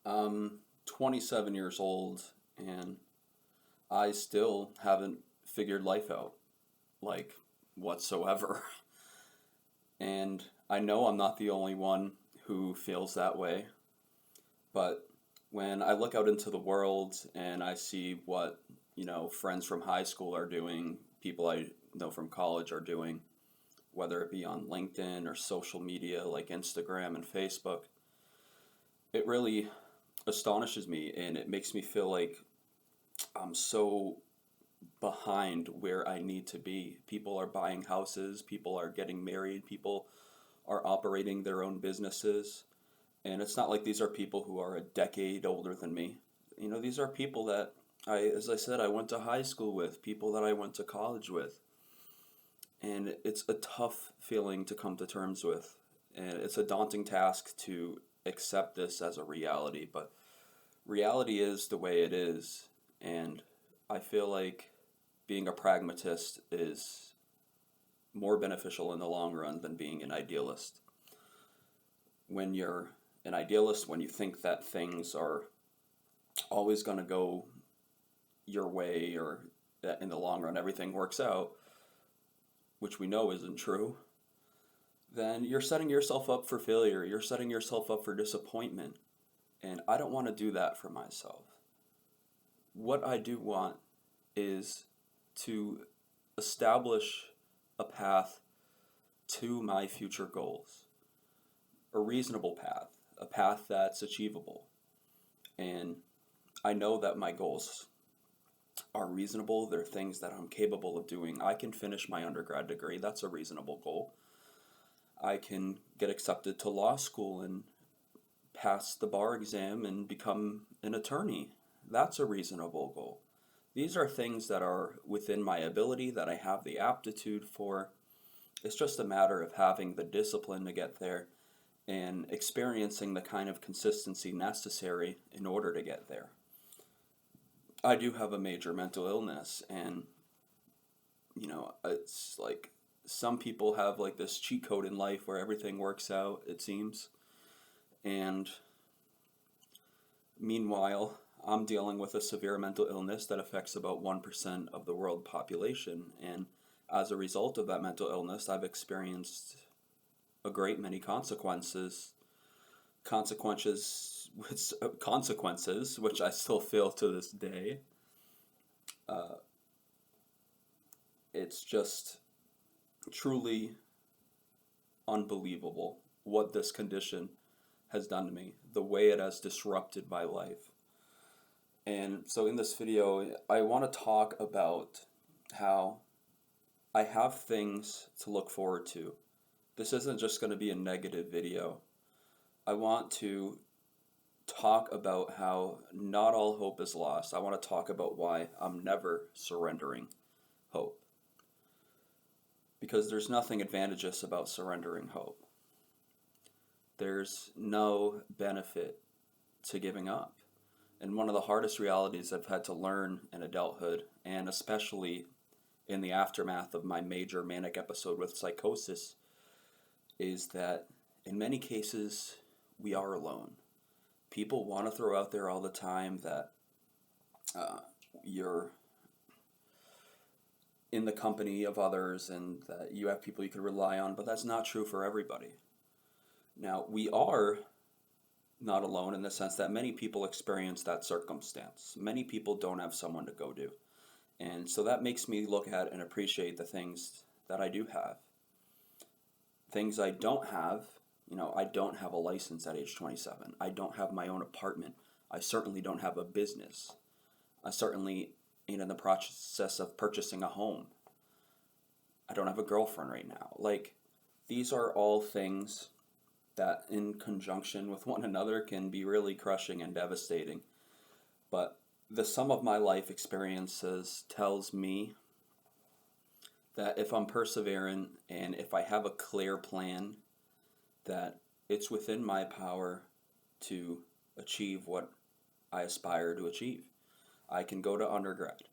I'm 27 years old and I still haven't figured life out, like whatsoever. And I know I'm not the only one who feels that way, but when I look out into the world and I see what, friends from high school are doing, people I know from college are doing, whether it be on LinkedIn or social media like Instagram and Facebook, it really astonishes me and it makes me feel like I'm so behind where I need to be. People are buying houses, people are getting married, people are operating their own businesses. And it's not like these are people who are a decade older than me. These are people that as I said, I went to high school with, people that I went to college with. And it's a tough feeling to come to terms with. And it's a daunting task to accept this as a reality, but reality is the way it is. And I feel like being a pragmatist is more beneficial in the long run than being an idealist. When you're an idealist, when you think that things are always going to go your way or that in the long run everything works out, which we know isn't true, then you're setting yourself up for failure. You're setting yourself up for disappointment. And I don't want to do that for myself. What I do want is to establish a path to my future goals, a reasonable path, a path that's achievable. And I know that my goals are reasonable. They're things that I'm capable of doing. I can finish my undergrad degree. That's a reasonable goal. I can get accepted to law school and pass the bar exam and become an attorney. That's a reasonable goal. These are things that are within my ability, that I have the aptitude for. It's just a matter of having the discipline to get there and experiencing the kind of consistency necessary in order to get there. I do have a major mental illness, and it's like some people have like this cheat code in life where everything works out, it seems. And meanwhile, I'm dealing with a severe mental illness that affects about 1% of the world population. And as a result of that mental illness, I've experienced a great many consequences, which I still feel to this day. Uh, it's just truly unbelievable what this condition has done to me, the way it has disrupted my life. And so in this video, I want to talk about how I have things to look forward to. This isn't just going to be a negative video. I want to talk about how not all hope is lost. I want to talk about why I'm never surrendering hope. Because there's nothing advantageous about surrendering hope. There's no benefit to giving up. And one of the hardest realities I've had to learn in adulthood, and especially in the aftermath of my major manic episode with psychosis, is that in many cases, we are alone. People want to throw out there all the time that you're in the company of others and that you have people you can rely on, but that's not true for everybody. Now, we are not alone in the sense that many people experience that circumstance. Many people don't have someone to go to. And so that makes me look at and appreciate the things that I do have. Things I don't have, I don't have a license at age 27. I don't have my own apartment. I certainly don't have a business. I certainly ain't in the process of purchasing a home. I don't have a girlfriend right now. Like, these are all things that in conjunction with one another can be really crushing and devastating. But the sum of my life experiences tells me that if I'm persevering and if I have a clear plan, that it's within my power to achieve what I aspire to achieve. I can go to undergrad.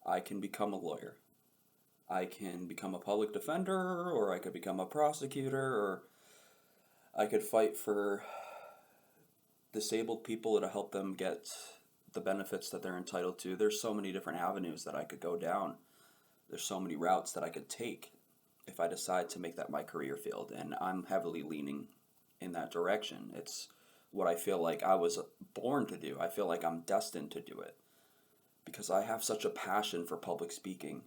I can become a lawyer. I can become a public defender, or I could become a prosecutor, or I could fight for disabled people to help them get the benefits that they're entitled to. There's so many different avenues that I could go down. There's so many routes that I could take if I decide to make that my career field, and I'm heavily leaning in that direction. It's what I feel like I was born to do. I feel like I'm destined to do it because I have such a passion for public speaking,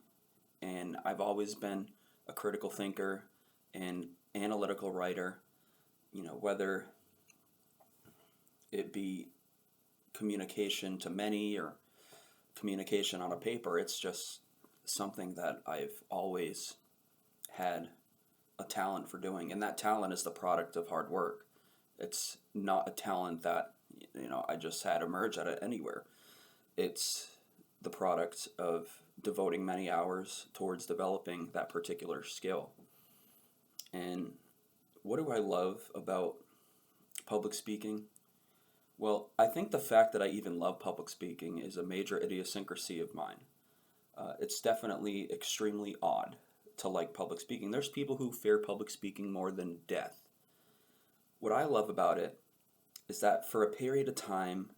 and I've always been a critical thinker and analytical writer, whether it be communication to many or communication on a paper. It's just something that I've always had a talent for doing, and that talent is the product of hard work. It's not a talent that I just had emerge out of anywhere. It's the product of devoting many hours towards developing that particular skill. And what do I love about public speaking? Well, I think the fact that I even love public speaking is a major idiosyncrasy of mine. It's definitely extremely odd to like public speaking. There's people who fear public speaking more than death. What I love about it is that for a period of time,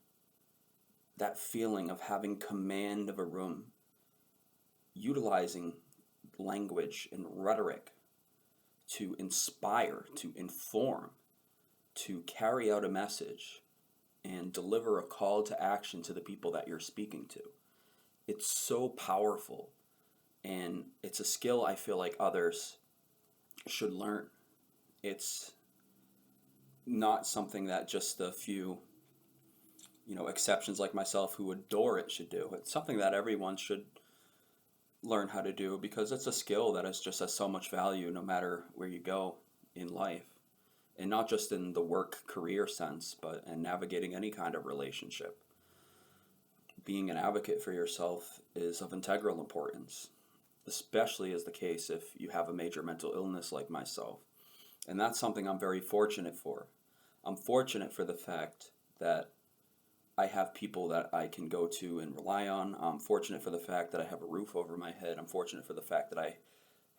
that feeling of having command of a room, utilizing language and rhetoric to inspire, to inform, to carry out a message, and deliver a call to action to the people that you're speaking to. It's so powerful, and it's a skill I feel like others should learn. It's not something that just a few exceptions like myself who adore it should do. It's something that everyone should learn how to do because it's a skill that is just has so much value no matter where you go in life. And not just in the work career sense, but in navigating any kind of relationship. Being an advocate for yourself is of integral importance, especially as the case if you have a major mental illness like myself. And that's something I'm very fortunate for. I'm fortunate for the fact that I have people that I can go to and rely on. I'm fortunate for the fact that I have a roof over my head. I'm fortunate for the fact that I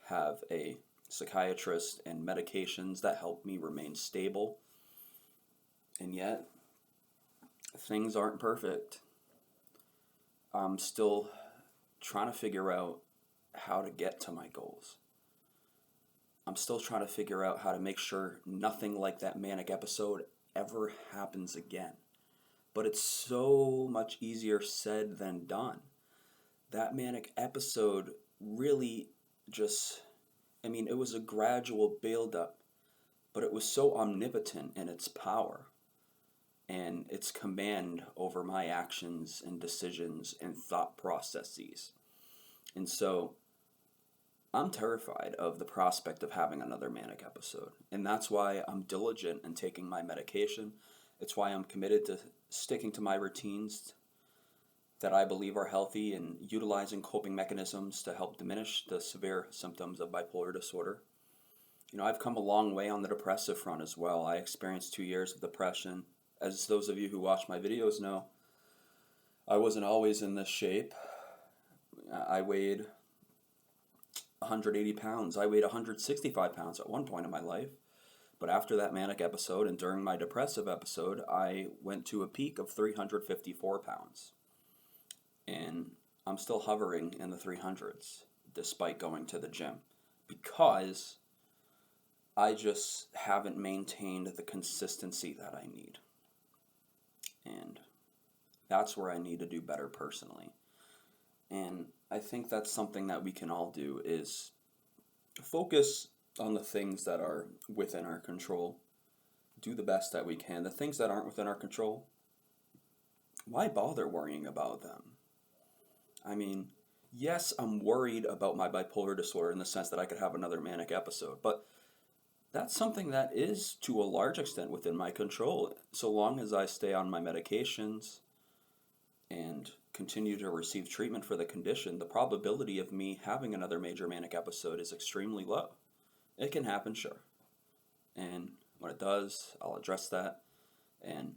have a psychiatrist and medications that help me remain stable. And yet, things aren't perfect. I'm still trying to figure out how to get to my goals. I'm still trying to figure out how to make sure nothing like that manic episode ever happens again. But it's so much easier said than done. That manic episode really just, it was a gradual build-up, but it was so omnipotent in its power and its command over my actions and decisions and thought processes. And so I'm terrified of the prospect of having another manic episode. And that's why I'm diligent in taking my medication. It's why I'm committed to sticking to my routines that I believe are healthy and utilizing coping mechanisms to help diminish the severe symptoms of bipolar disorder. I've come a long way on the depressive front as well. I experienced 2 years of depression. As those of you who watch my videos know, I wasn't always in this shape. I weighed 180 pounds. I weighed 165 pounds at one point in my life. But after that manic episode and during my depressive episode, I went to a peak of 354 pounds. And I'm still hovering in the 300s despite going to the gym because I just haven't maintained the consistency that I need. And that's where I need to do better personally. And I think that's something that we can all do is focus on the things that are within our control. Do the best that we can. The things that aren't within our control, why bother worrying about them? Yes, I'm worried about my bipolar disorder in the sense that I could have another manic episode, but that's something that is to a large extent within my control. So long as I stay on my medications and continue to receive treatment for the condition, the probability of me having another major manic episode is extremely low. It can happen, sure. And when it does, I'll address that. And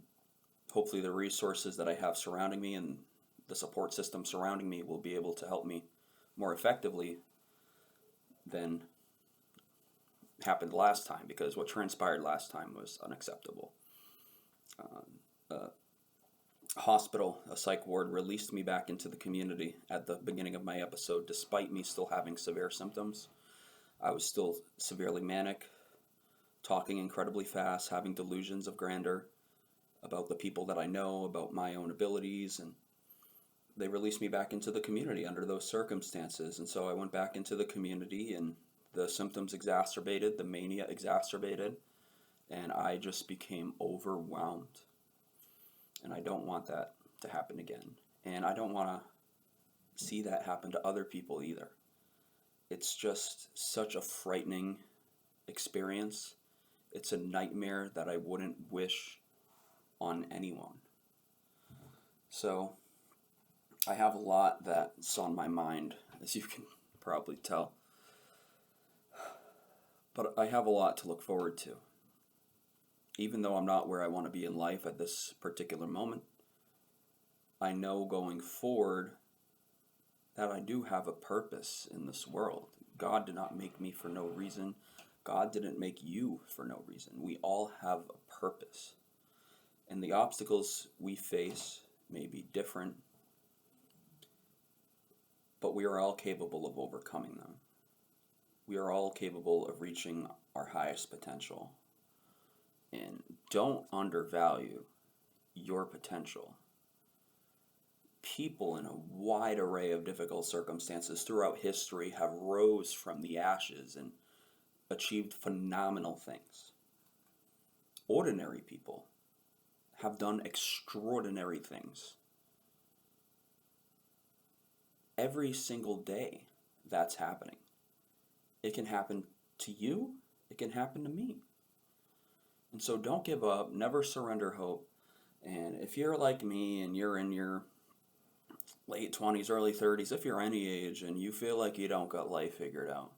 hopefully the resources that I have surrounding me and the support system surrounding me will be able to help me more effectively than happened last time, because what transpired last time was unacceptable. hospital, a psych ward, released me back into the community at the beginning of my episode, despite me still having severe symptoms. I was still severely manic, talking incredibly fast, having delusions of grandeur about the people that I know, about my own abilities, and they released me back into the community under those circumstances. And so I went back into the community, and the symptoms exacerbated, the mania exacerbated, and I just became overwhelmed. And I don't want that to happen again. And I don't want to see that happen to other people either. It's just such a frightening experience. It's a nightmare that I wouldn't wish on anyone. So I have a lot that's on my mind, as you can probably tell. But I have a lot to look forward to. Even though I'm not where I want to be in life at this particular moment, I know going forward that I do have a purpose in this world. God did not make me for no reason. God didn't make you for no reason. We all have a purpose. And the obstacles we face may be different, but we are all capable of overcoming them. We are all capable of reaching our highest potential. And don't undervalue your potential. People in a wide array of difficult circumstances throughout history have rose from the ashes and achieved phenomenal things. Ordinary people have done extraordinary things. Every single day that's happening. It can happen to you, it can happen to me. And so don't give up, never surrender hope. And if you're like me and you're in your late 20s, early 30s, if you're any age and you feel like you don't got life figured out,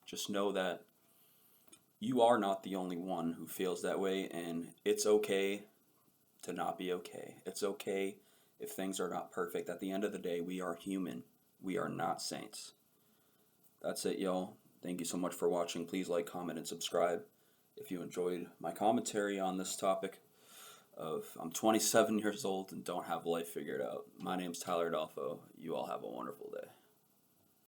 just know that you are not the only one who feels that way, and it's okay to not be okay. It's okay if things are not perfect. At the end of the day, we are human. We are not saints. That's it, y'all. Thank you so much for watching. Please like, comment, and subscribe if you enjoyed my commentary on this topic of I'm 27 years old and don't have life figured out. My name's Tyler Adolfo. You all have a wonderful day.